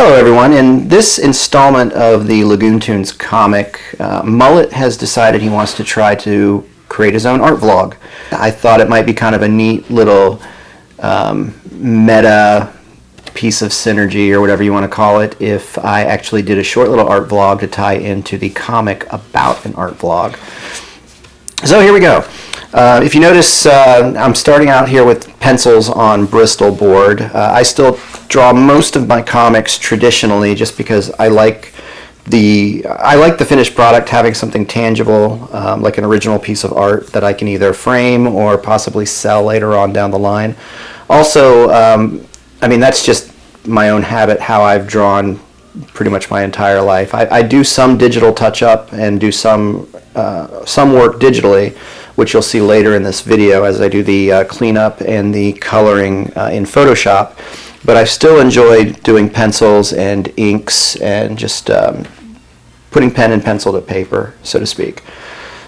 Hello everyone. In this installment of the Lagoon Toons comic, Mullet has decided he wants to try to create his own art vlog. I thought it might be kind of a neat little meta piece of synergy, or whatever you want to call it, if I actually did a short little art vlog to tie into the comic about an art vlog. So here we go. If you notice, I'm starting out here with pencils on Bristol board. I still draw most of my comics traditionally, just because I like the finished product, having something tangible, like an original piece of art that I can either frame or possibly sell later on down the line. Also, I mean, that's just my own habit, how I've drawn pretty much my entire life. I do some digital touch-up and do some work digitally, which you'll see later in this video as I do the cleanup and the coloring in Photoshop. But I still enjoy doing pencils and inks and just putting pen and pencil to paper, so to speak.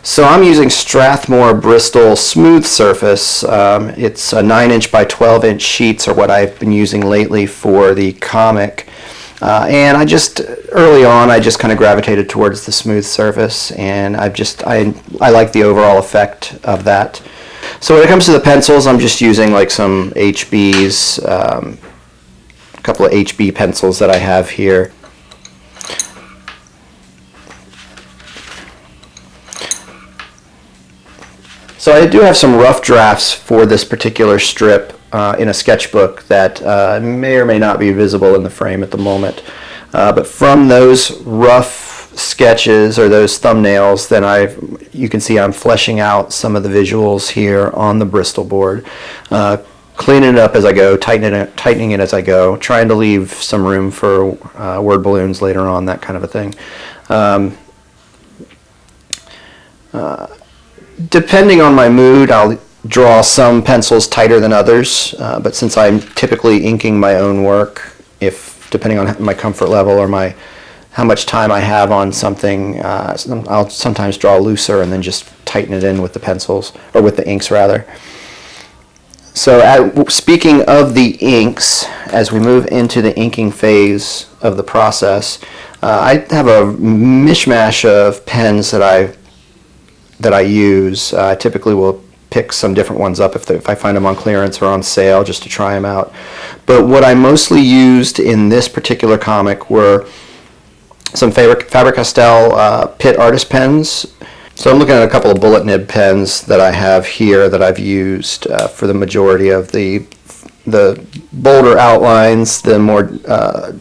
So I'm using Strathmore Bristol Smooth Surface. It's a 9-inch by 12-inch sheets are what I've been using lately for the comic. And early on, I just kind of gravitated towards the smooth surface, and I like the overall effect of that. So when it comes to the pencils, I'm just using like some HBs, a couple of HB pencils that I have here. So I do have some rough drafts for this particular strip in a sketchbook that may or may not be visible in the frame at the moment. But from those rough sketches or those thumbnails, then you can see I'm fleshing out some of the visuals here on the Bristol board, cleaning it up as I go, tightening it as I go, trying to leave some room for word balloons later on, that kind of a thing. Depending on my mood, I'll draw some pencils tighter than others, but since I'm typically inking my own work, depending on my comfort level or how much time I have on something, I'll sometimes draw looser and then just tighten it in with the pencils, or with the inks rather. So speaking of the inks, as we move into the inking phase of the process, I have a mishmash of pens that I use. I typically will pick some different ones up if I find them on clearance or on sale, just to try them out. But what I mostly used in this particular comic were some Faber-Castell Pitt artist pens. So I'm looking at a couple of bullet nib pens that I have here that I've used for the majority of the bolder outlines, the more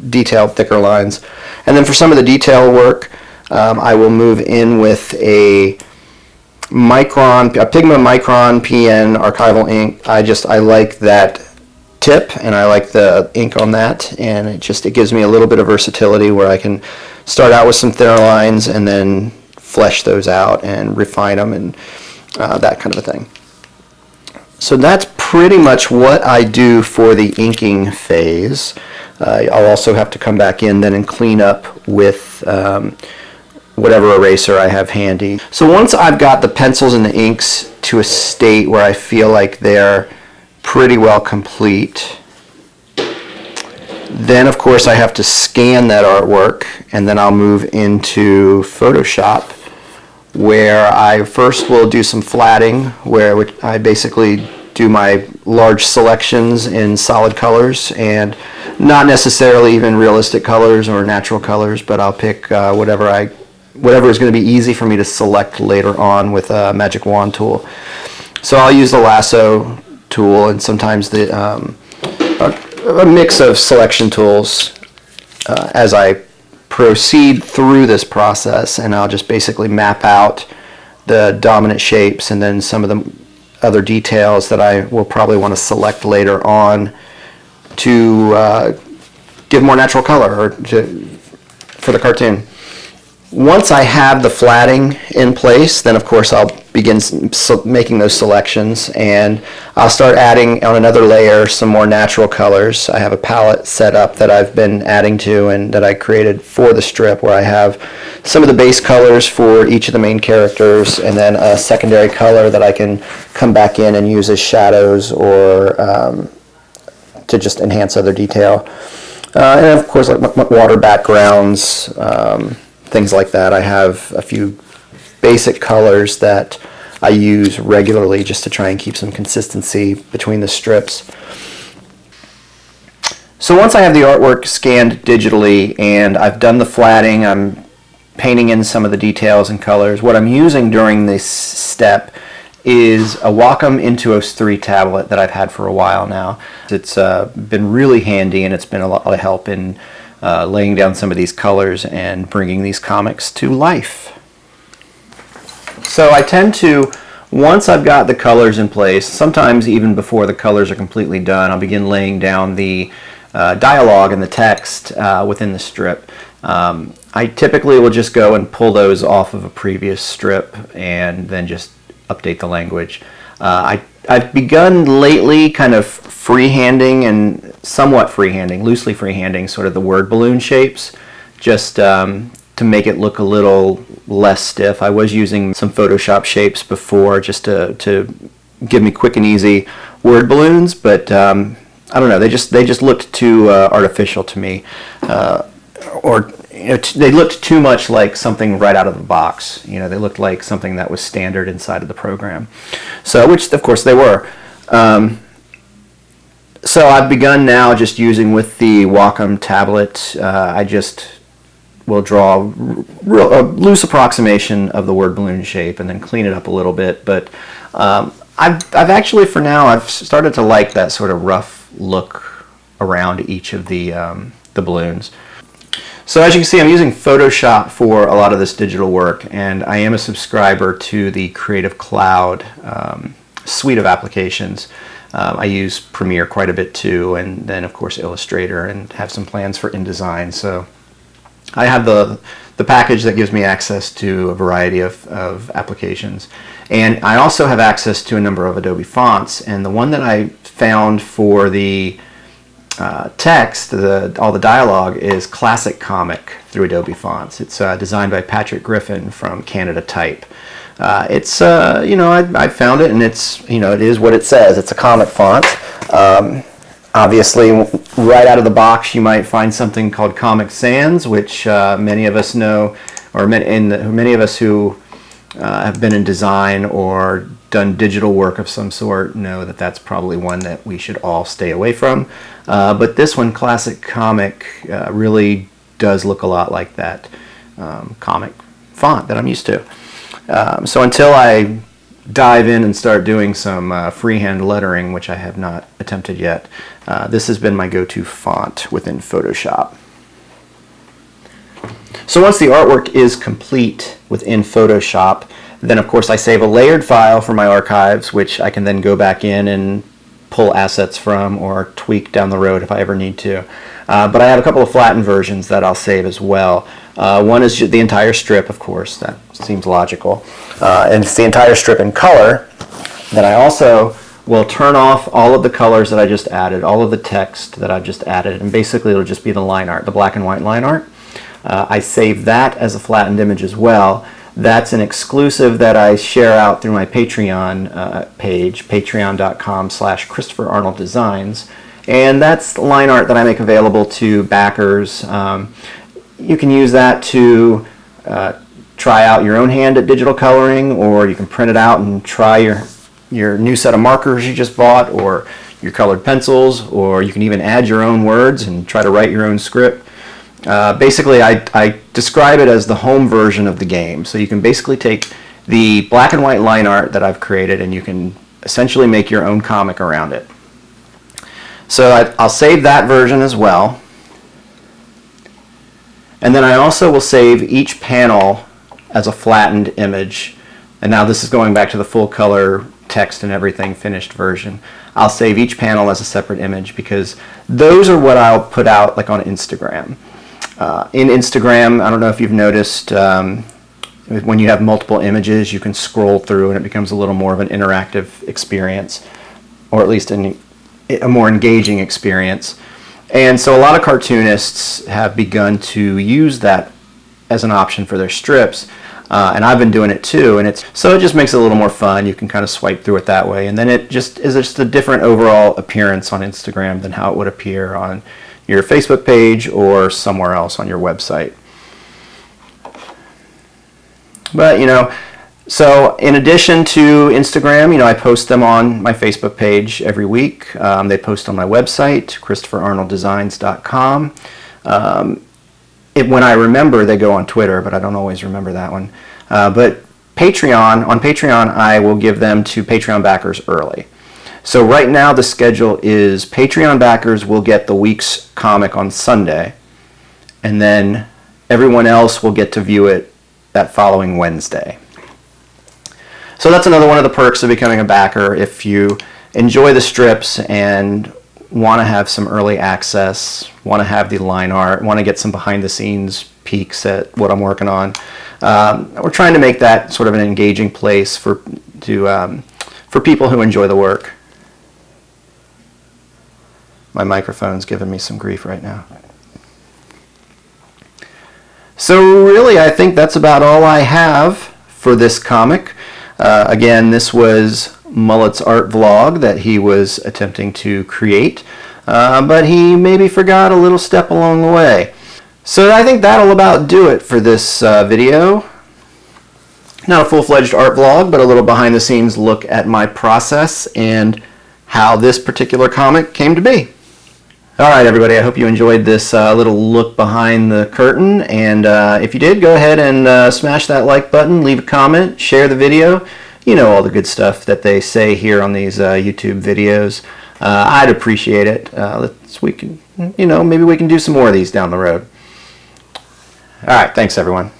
detailed, thicker lines. And then for some of the detail work, I will move in with a Pigma Micron PN archival ink. I like that tip, and I like the ink on that, and it gives me a little bit of versatility where I can start out with some thinner lines and then flesh those out and refine them and that kind of a thing. So that's pretty much what I do for the inking phase. I'll also have to come back in then and clean up with whatever eraser I have handy. So once I've got the pencils and the inks to a state where I feel like they're pretty well complete, then of course I have to scan that artwork, and then I'll move into Photoshop, where I first will do some flatting, where I basically do my large selections in solid colors, and not necessarily even realistic colors or natural colors, but I'll pick whatever is going to be easy for me to select later on with a magic wand tool. So I'll use the lasso tool, and sometimes a mix of selection tools as I proceed through this process, and I'll just basically map out the dominant shapes and then some of the other details that I will probably want to select later on to give more natural color for the cartoon. Once I have the flatting in place, then of course I'll begin making those selections, and I'll start adding on another layer some more natural colors. I have a palette set up that I've been adding to and that I created for the strip, where I have some of the base colors for each of the main characters, and then a secondary color that I can come back in and use as shadows or to just enhance other detail. And of course, like water backgrounds, things like that. I have a few basic colors that I use regularly just to try and keep some consistency between the strips. So once I have the artwork scanned digitally and I've done the flatting, I'm painting in some of the details and colors, what I'm using during this step is a Wacom Intuos 3 tablet that I've had for a while now. It's been really handy, and it's been a lot of help in laying down some of these colors and bringing these comics to life. So I tend to, once I've got the colors in place, sometimes even before the colors are completely done, I'll begin laying down the dialogue and the text within the strip. I typically will just go and pull those off of a previous strip and then just update the language. I've begun lately kind of freehanding and somewhat freehanding, loosely freehanding sort of the word balloon shapes, just to make it look a little less stiff. I was using some Photoshop shapes before just to give me quick and easy word balloons, but I don't know, they just looked too artificial to me, or they looked too much like something right out of the box. They looked like something that was standard inside of the program. So, which of course they were. So I've begun now just using with the Wacom tablet. I just will draw a loose approximation of the word balloon shape and then clean it up a little bit. But I've actually, for now, I've started to like that sort of rough look around each of the balloons. So as you can see, I'm using Photoshop for a lot of this digital work, and I am a subscriber to the Creative Cloud suite of applications. I use Premiere quite a bit too, and then of course Illustrator, and have some plans for InDesign. So I have the package that gives me access to a variety of applications. And I also have access to a number of Adobe fonts, and the one that I found for the text, all the dialogue, is Classic Comic through Adobe Fonts. It's designed by Patrick Griffin from Canada Type. It's I found it, and it's it is what it says. It's a comic font. Obviously, right out of the box, you might find something called Comic Sans, which many of us know, or many of us who have been in design or done digital work of some sort know that that's probably one that we should all stay away from. But this one, Classic Comic, really does look a lot like that comic font that I'm used to. So until I dive in and start doing some freehand lettering, which I have not attempted yet, this has been my go-to font within Photoshop. So once the artwork is complete within Photoshop, then of course I save a layered file for my archives, which I can then go back in and pull assets from or tweak down the road if I ever need to. But I have a couple of flattened versions that I'll save as well. One is the entire strip, of course, that seems logical. And it's the entire strip in color. Then I also will turn off all of the colors that I just added, all of the text that I've just added, and basically it'll just be the line art, the black and white line art. I save that as a flattened image as well. That's an exclusive that I share out through my Patreon page, patreon.com/Christopher Arnold Designs. And that's line art that I make available to backers. You can use that to try out your own hand at digital coloring, or you can print it out and try your new set of markers you just bought, or your colored pencils, or you can even add your own words and try to write your own script. Basically, I describe it as the home version of the game. So you can basically take the black and white line art that I've created, and you can essentially make your own comic around it. So I'll save that version as well. And then I also will save each panel as a flattened image. And now this is going back to the full color text and everything finished version. I'll save each panel as a separate image, because those are what I'll put out like on Instagram. In Instagram, I don't know if you've noticed, when you have multiple images, you can scroll through and it becomes a little more of an interactive experience, or at least a more engaging experience. And so a lot of cartoonists have begun to use that as an option for their strips, and I've been doing it too. And it just makes it a little more fun. You can kind of swipe through it that way, and then it just is a different overall appearance on Instagram than how it would appear on your Facebook page or somewhere else on your website. But, so in addition to Instagram, I post them on my Facebook page every week. They post on my website, ChristopherArnoldDesigns.com. When I remember, they go on Twitter, but I don't always remember that one. But on Patreon, I will give them to Patreon backers early. So right now the schedule is Patreon backers will get the week's comic on Sunday, and then everyone else will get to view it that following Wednesday. So that's another one of the perks of becoming a backer. If you enjoy the strips and want to have some early access, want to have the line art, want to get some behind the scenes peeks at what I'm working on, we're trying to make that sort of an engaging place for people who enjoy the work. My microphone's giving me some grief right now. So really, I think that's about all I have for this comic. Again, this was Mullet's art vlog that he was attempting to create, but he maybe forgot a little step along the way. So I think that'll about do it for this video. Not a full-fledged art vlog, but a little behind-the-scenes look at my process and how this particular comic came to be. All right, everybody, I hope you enjoyed this little look behind the curtain, and if you did, go ahead and smash that like button, leave a comment, share the video. You know all the good stuff that they say here on these YouTube videos. I'd appreciate it. Maybe we can do some more of these down the road. All right, thanks, everyone.